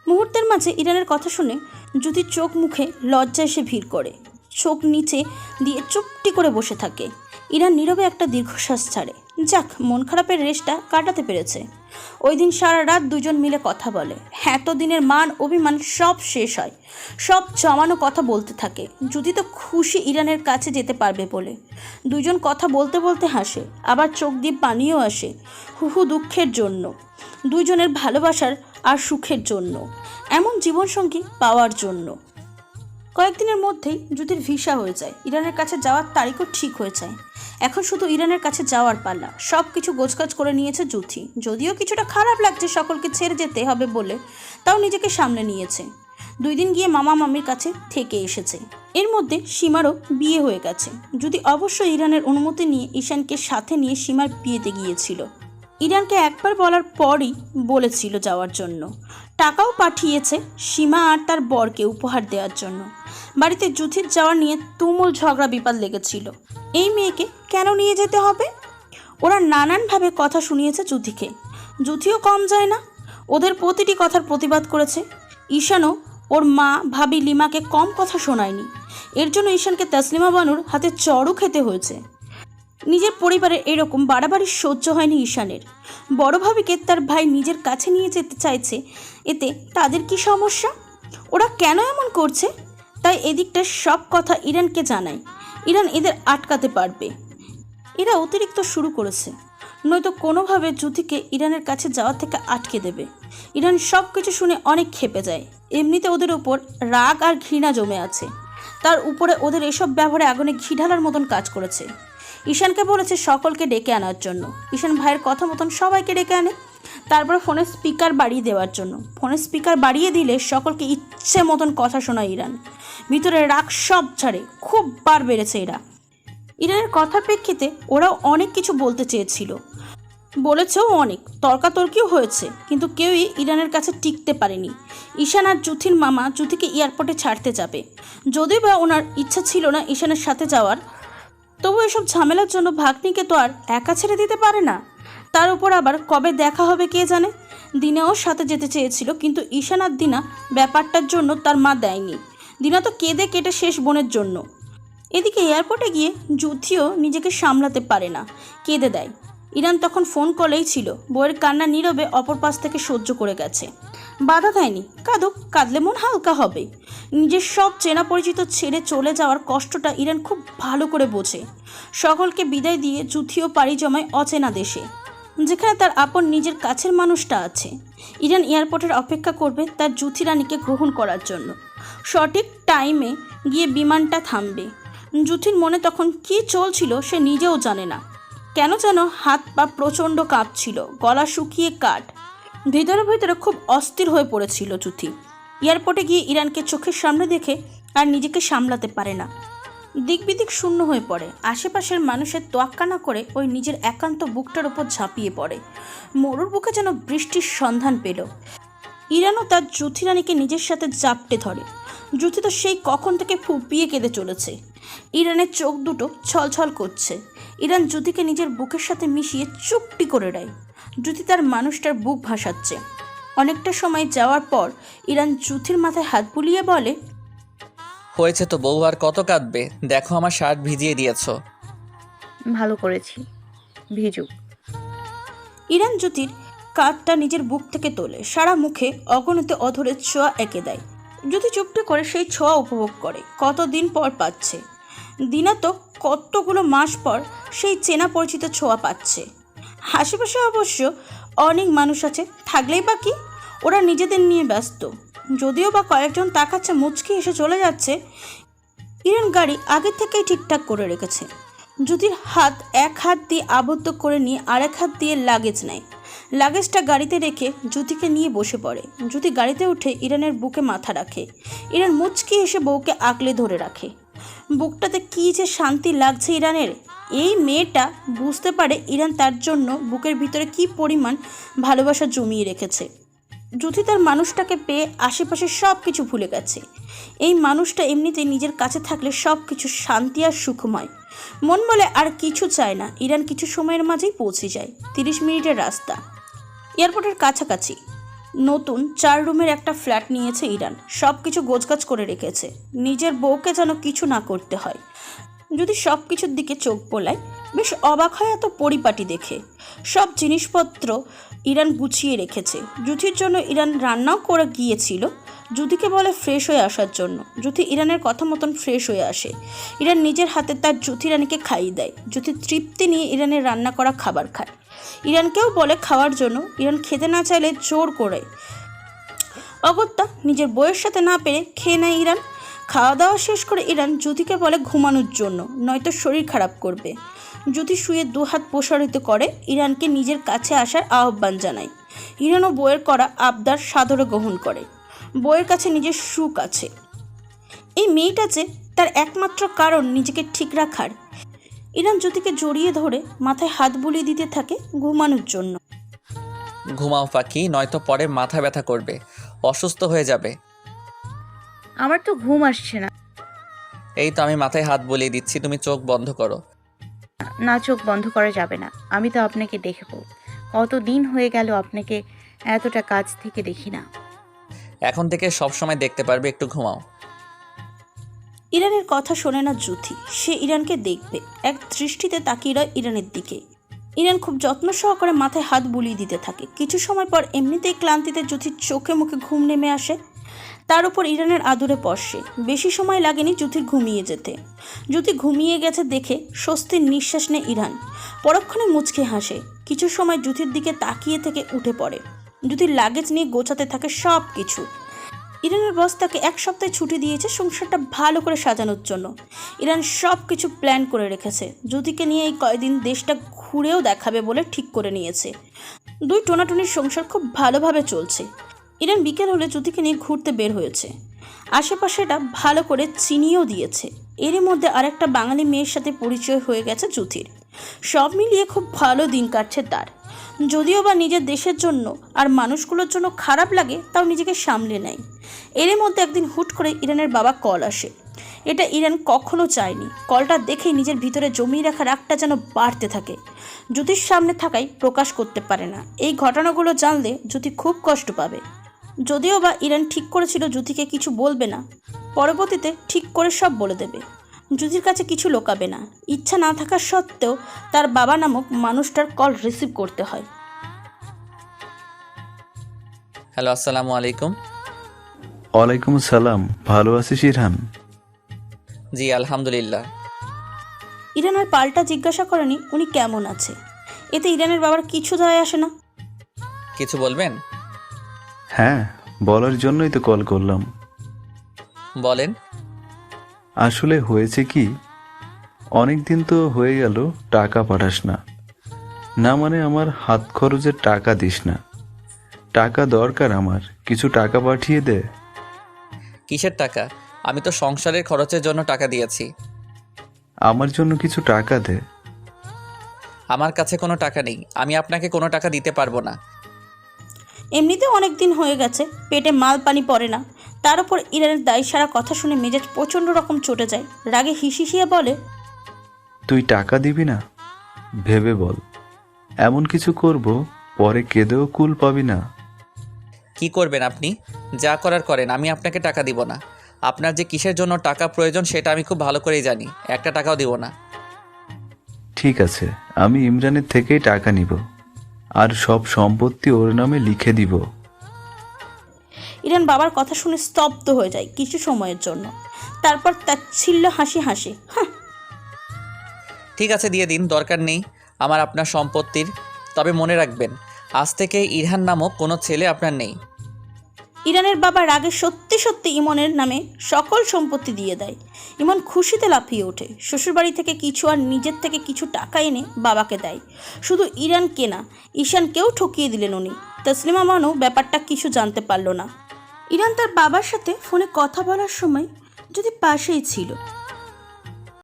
মুহূর্তের মাঝে ইরানের কথা শুনে জ্যোতির চোখ মুখে লজ্জা এসে ভিড় করে, চোখ নিচে দিয়ে চুপটি করে বসে থাকে। ইরান নীরবে একটা দীর্ঘশ্বাস ছাড়ে। যাক, মন খারাপের রেশটা কাটাতে পেরেছে। ওই দিন সারা রাত দুজন মিলে কথা বলে। এতদিনের মান অভিমান সব শেষ হয়, সব জমানো কথা বলতে থাকে। জ্যোতি তো খুশি ইরানের কাছে যেতে পারবে বলে। দুজন কথা বলতে বলতে হাসে, আবার চোখ দিয়ে পানিও আসে, হুহু দুঃখের জন্য, দুজনের ভালোবাসার আর সুখের জন্য, এমন জীবনসঙ্গী পাওয়ার জন্য। কয়েকদিনের মধ্যেই জ্যোতির ভিসা হয়ে যায়, ইরানের কাছে যাওয়ার তারিখও ঠিক হয়ে যায়। এখন শুধু ইরানের কাছে যাওয়ার পালা। সব কিছু গোছগাছ করে নিয়েছে জ্যোতি। যদিও কিছুটা খারাপ লাগছে সকলকে ছেড়ে যেতে হবে বলে, তাও নিজেকে সামলে নিয়েছে। 2 দিন গিয়ে মামা মামির কাছে থেকে এসেছে। এর মধ্যে সীমারও বিয়ে হয়ে গেছে। জ্যোতি অবশ্যই ইরানের অনুমতি নিয়ে ঈশানকে সাথে নিয়ে সীমার বিয়েতে গিয়েছিল। ইরানকে একবার বলার পরই বলেছিল যাওয়ার জন্য। টাকাও পাঠিয়েছে সীমা আর তার বরকে উপহার দেওয়ার জন্য। বাড়িতে জ্যোতির যাওয়া নিয়ে তুমুল ঝগড়া বিবাদ লেগেছিল। এই মেয়েকে কেন নিয়ে যেতে হবে? ওরা নানানভাবে কথা শুনিয়েছে জ্যোতিকে। জ্যোতিও কম যায় না, ওদের প্রতিটি কথার প্রতিবাদ করেছে। ঈশানও ওর মা ভাবি লিমাকে কম কথা শোনায়নি। এর জন্য ঈশানকে তসলিমা বানুর হাতে চড়ও খেতে হয়েছে। নিজের পরিবারে এরকম বাড়াবাড়ি সহ্য হয়নি ঈশানের। বড় ভাবিকে তার ভাই নিজের কাছে নিয়ে যেতে চাইছে, এতে তাদের কি সমস্যা? ওরা কেন এমন করছে? তাই এদিকটা সব কথা ইরানকে জানায়। ইরান এদের আটকাতে পারবে। এরা অতিরিক্ত শুরু করেছে, নয়তো কোনোভাবে জ্যোতিকে ইরানের কাছে যাওয়া থেকে আটকে দেবে। ইরান সব কিছু শুনে অনেক ক্ষেপে যায়। এমনিতে ওদের ওপর রাগ আর ঘৃণা জমে আছে, তার উপরে ওদের এসব ব্যবহারে আগুনে ঘি ঢালার মতন কাজ করেছে। ঈশানকে বলেছে সকলকে ডেকে আনার জন্য। ঈশান ভাইয়ের কথা মতন সবাইকে ডেকে আনে। তারপর ফোনের স্পিকার বাড়িয়ে দেওয়ার জন্য। ফোনের স্পিকার বাড়িয়ে দিলে সকলকে ইচ্ছে মতন কথা শোনায় ইরান। ভিতরে রাগ সব ছাড়ে, খুব বার বেড়েছে এরা। ইরানের কথার প্রেক্ষিতে ওরাও অনেক কিছু বলতে চেয়েছিল, বলেছেও অনেক, তর্কাতর্কিও হয়েছে, কিন্তু কেউই ইরানের কাছে টিকতে পারেনি। ঈশান আর জ্যোতির মামা জ্যোতিকে এয়ারপোর্টে ছাড়তে যাবে। যদিও বা ওনার ইচ্ছা ছিল না ঈশানের সাথে যাওয়ার, তবু এসব ঝামেলার জন্য ভাগ্নিকে তো আর একা ছেড়ে দিতে পারে না। তার উপর আবার কবে দেখা হবে কে জানে। দিনাও সাথে যেতে চেয়েছিল, কিন্তু ঈশান আর দিনা ব্যাপারটার জন্য তার মা দেয়নি। দিনা তো কেঁদে কেটে শেষ বোনের জন্য। এদিকে এয়ারপোর্টে গিয়ে জ্যোতিও নিজেকে সামলাতে পারে না, কেঁদে দেয়। ইরান তখন ফোন কলেই ছিল, বউয়ের কান্না নীরবে অপর পাশ থেকে সহ্য করে গেছে, বাধা দেয়নি। কাঁদুক, কাঁদলে মন হালকা হবে। নিজের সব চেনা পরিচিত ছেড়ে চলে যাওয়ার কষ্টটা ইরান খুব ভালো করে বোঝে। সকলকে বিদায় দিয়ে জ্যোতিও পাড়ি জমায় অচেনা দেশে, যেখানে তার আপন নিজের কাছের মানুষটা আছে। ইরান এয়ারপোর্টের অপেক্ষা করবে তার জ্যোতি রানীকে গ্রহণ করার জন্য। সঠিক টাইমে গিয়ে বিমানটা থামবে। জ্যোতির মনে তখন কী চলছিল সে নিজেও জানে না। কেন যেন হাত পা প্রচণ্ড কাঁপছিল, গলা শুকিয়ে কাঠ। ভিতরে ভিতরে খুব অস্থির হয়ে পড়েছিল জ্যোতি। এয়ারপোর্টে গিয়ে ইরানকে চোখের সামনে দেখে আর নিজেকে সামলাতে পারে না। দিকবিদিক শূন্য হয়ে পড়ে। আশেপাশের মানুষের তোয়াক্কা না করে ওই নিজের একান্ত বুকটার ওপর ঝাঁপিয়ে পড়ে। মরুর বুকে যেন বৃষ্টির সন্ধান পেল। ইরানও তার জ্যোতি রানীকে নিজের সাথে জাপটে ধরে। জ্যোতি তো সেই কখন থেকে ফুপিয়ে কেঁদে চলেছে। ইরানের চোখ দুটো ছলছল করছে। ইরান জ্যোতিকে নিজের বুকের সাথে মিশিয়ে চুপটি করে দেয়। জ্যোতি তার মানুষটার বুক ভাসাচ্ছে। অনেকটা সময় যাওয়ার পর ইরান জ্যোতির মাথায় হাত বুলিয়ে বলে, হয়েছে তো বউ, আর কত কাঁদবে? দেখো আমার শার্ট ভিজিয়ে দিয়েছো। ভালো করেছি, ভিজুক। ইরান জ্যোতির কাঁধটা নিজের বুক থেকে তোলে, সারা মুখে অগণিত অধরের ছোঁয়া এঁকে দেয়। জ্যোতি চুপটি করে সেই ছোঁয়া উপভোগ করে। কতদিন পর পাচ্ছে। দিনা তো কতগুলো মাস পর সেই চেনা পরিচিত ছোঁয়া পাচ্ছে। আশেপাশে অবশ্য অনেক মানুষ আছে, থাকলেই বা কি, ওরা নিজেদের নিয়ে ব্যস্ত। যদিও বা কয়েকজন তাকাচ্ছে, মুচকি এসে চলে যাচ্ছে। ইরান গাড়ি আগে থেকেই ঠিকঠাক করে রেখেছে। জ্যোতির হাত এক হাত দিয়ে আবদ্ধ করে নিয়ে আরেক হাত দিয়ে লাগেজ নেয়। লাগেজটা গাড়িতে রেখে জ্যোতিকে নিয়ে বসে পড়ে। জ্যোতি গাড়িতে উঠে ইরানের বুকে মাথা রাখে। ইরান মুচকি এসে বউকে আগলে ধরে রাখে। বুকটাতে কী যে শান্তি লাগছে ইরানের। এই মেয়েটা বুঝতে পারে ইরান তার জন্য বুকের ভিতরে কী পরিমাণ ভালোবাসা জমিয়ে রেখেছে। জ্যোতি তার মানুষটাকে পেয়ে আশেপাশে সব কিছু ভুলে গেছে। এই মানুষটা এমনিতে নিজের কাছে থাকলে সব কিছু শান্তি আর সুখময়। মন বলে আর কিছু চায় না। ইরান কিছু সময়ের মাঝেই পৌঁছে যায়। 30 মিনিটের রাস্তা। এয়ারপোর্টের কাছাকাছি নতুন 4 রুমের একটা ফ্ল্যাট নিয়েছে ইরান। সব কিছু গোছগাছ করে রেখেছে, নিজের বউকে যেন কিছু না করতে হয়। যদি সব কিছুর দিকে চোখ বোলায়, বেশ অবাক হয় এত পরিপাটি দেখে। সব জিনিসপত্র ইরান গুছিয়ে রেখেছে। জুথির জন্য ইরান রান্নাও করে গিয়েছিল। জুথিকে বলে ফ্রেশ হয়ে আসার জন্য। জুথি ইরানের কথা মতন ফ্রেশ হয়ে আসে। ইরান নিজের হাতে তার জুথি রানীকে খাইয়ে দেয়। জুথি তৃপ্তি নিয়ে ইরানের রান্না করা খাবার খায়। ইরানকেও বলে খাওয়ার জন্য। ইরান খেতে না চাইলে জোর করে অগত্যা নিজের বউয়ের সাথে না পেরে খেয়ে নেয় ইরান। খাওয়া দাওয়া শেষ করে ইরান জুথিকে বলে ঘুমানোর জন্য, নয়তো শরীর খারাপ করবে। জুথি শুয়ে 2 হাত প্রসারিত করে ইরানকে নিজের কাছে আসার আহ্বান জানায়। ইরানও বউয়ের করা আবদার সাদরে গ্রহণ করে। বউয়ের কাছে নিজের সুখ আছে। এই মেয়েটা যে তার একমাত্র কারণ নিজেকে ঠিক রাখার। ইরান জুথিকে জড়িয়ে ধরে মাথায় হাত বুলিয়ে দিতে থাকে ঘুমানোর জন্য। ঘুমাও পাখি, নয়তো পরে মাথা ব্যথা করবে, অসুস্থ হয়ে যাবে। আমার তো ঘুম আসছে না। এই তো আমি মাথায় হাত বুলিয়ে দিচ্ছি, তুমি চোখ বন্ধ করো। না, চোখ বন্ধ করা যাবে না। আমি তো আপনাকে দেখব। কতদিন হয়ে গেল আপনাকে এতটা কাছ থেকে দেখি না। এখন থেকে সবসময় দেখতে পারবে, একটু ঘুমাও। ইরানের কথা শোনে না জুথি। সে ইরানকে দেখবে, এক দৃষ্টিতে তাকিয়ে রয় ইরানের দিকে। ইরান খুব যত্ন সহকারে মাথায় হাত বুলিয়ে দিতে থাকে। কিছু সময় পর এমনিতেই ক্লান্তিতে জুথির চোখে মুখে ঘুম নেমে আসে। তার উপর ইরানের আদুরে পড়শে। বেশি সময় লাগেনি জুথির ঘুমিয়ে যেতে। জুথি ঘুমিয়ে গেছে দেখে স্বস্তির নিঃশ্বাস নেয় ইরান। পরক্ষণে মুচকে হাসে। কিছু সময় জুথির দিকে তাকিয়ে থেকে উঠে পড়ে। জুথির লাগেজ নিয়ে গোছাতে থাকে সব কিছু। ইরানের বস তাকে 1 সপ্তাহ ছুটি দিয়েছে সংসারটা ভালো করে সাজানোর জন্য। ইরান সব কিছু প্ল্যান করে রেখেছে। জুথিকে নিয়ে এই কয়দিন দেশটা ঘুরেও দেখাবে বলে ঠিক করে নিয়েছে। 2 টোনাটুনির সংসার খুব ভালোভাবে চলছে। ইরান বিকেল হলে জুথিকে নিয়ে ঘুরতে বের হয়েছে। আশেপাশেটা ভালো করে চিনিয়েও দিয়েছে। এরই মধ্যে আরেকটা বাঙালি মেয়ের সাথে পরিচয় হয়ে গেছে জুথির। সব মিলিয়ে খুব ভালো দিন কাটছে তার। যদিও বা নিজের দেশের জন্য আর মানুষগুলোর জন্য খারাপ লাগে, তাও নিজেকে সামলে নেয়। এরই মধ্যে একদিন হুট করে ইরানের বাবা কল আসে। এটা ইরান কখনো চায়নি। কলটা দেখেই নিজের ভিতরে জমিয়ে রাখা রাগটা যেন বাড়তে থাকে। জ্যোতির সামনে থাকায় প্রকাশ করতে পারে না। এই ঘটনাগুলো জানলে জ্যোতি খুব কষ্ট পাবে। যদিও বা ইরান ঠিক করেছিল জ্যোতিকে কিছু বলবে না, পরবর্তীতে ঠিক করে সব বলে দেবে। জ্যোতির কাছে কিছু লোকাবে না। ইচ্ছা না থাকা সত্ত্বেও তার বাবা নামক মানুষটার কল রিসিভ করতে হয়। হ্যালো, আসসালামু আলাইকুম। ওয়ালাইকুম আসসালাম। ভালো আছিস ইরহান? জি আলহামদুলিল্লাহ। ইরান আর পাল্টা জিজ্ঞাসা করেনি উনি কেমন আছে। এতে ইরানের বাবার কিছু যায় আসে না। কিছু বলবেন? হ্যাঁ, বলার জন্যই তো কল করলাম। বলেন। আসলে হয়েছে কি, অনেক দিন তো হয়ে গেল টাকা পাঠাস না। না মানে আমার হাত খরচের টাকা দিস না। টাকা দরকার আমার, কিছু টাকা পাঠিয়ে দে। কিসের টাকা? আমি তো সংসারের খরচের জন্য টাকা দিয়েছি। আমার জন্য কিছু টাকা দে। আমার কাছে কোনো টাকা নেই, আমি আপনাকে কোনো টাকা দিতে পারবো না। এমনিতে অনেক দিন হয়ে গেছে, পেটে মাল পানি পড়ে না। তার উপর ইরানের দায় সারা কথা শুনে মেজাজ প্রচণ্ড রকম চটে যায়। রাগে হিসিয়ে বলে, তুই টাকা দিবি না? ভেবে বল। এমন কিছু করব পরে কেঁদেও কুল পাবি না। কি করবেন আপনি? যা করার করেন, আমি আপনাকে টাকা দিব না। আপনার যে কিসের জন্য টাকা প্রয়োজন সেটা আমি খুব ভালো করেই জানি। একটা টাকাও দিব না। ঠিক আছে, আমি ইমরানের থেকেই টাকা নিব, আর সব সম্পত্তি ওর নামে লিখে দিব। ইরান বাবার কথা শুনে স্তব্ধ হয়ে যায় কিছু সময়ের জন্য। তারপর তাচ্ছিল্য হাসি হাসে। ঠিক আছে, দিয়ে দিন, দরকার নেই আমার আপনার সম্পত্তির। তবে মনে রাখবেন, আজ থেকে ইরহান নামক কোনো ছেলে আপনার নেই। ইরানের বাবা রাগে সত্যি সত্যি ইমনের নামে সকল সম্পত্তি দিয়ে দেয়। ইমন খুশিতে লাফিয়ে ওঠে। শ্বশুরবাড়ি থেকে কিছু আর নিজের থেকে কিছু টাকা এনে বাবাকে দেয়। শুধু ইরানকে না, ঈশানকেও ঠকিয়ে দিলেন উনি। তসলিমা মানু ব্যাপারটা কিছু জানতে পারল না। ইরান তার বাবার সাথে ফোনে কথা বলার সময় যদি পাশেই ছিল।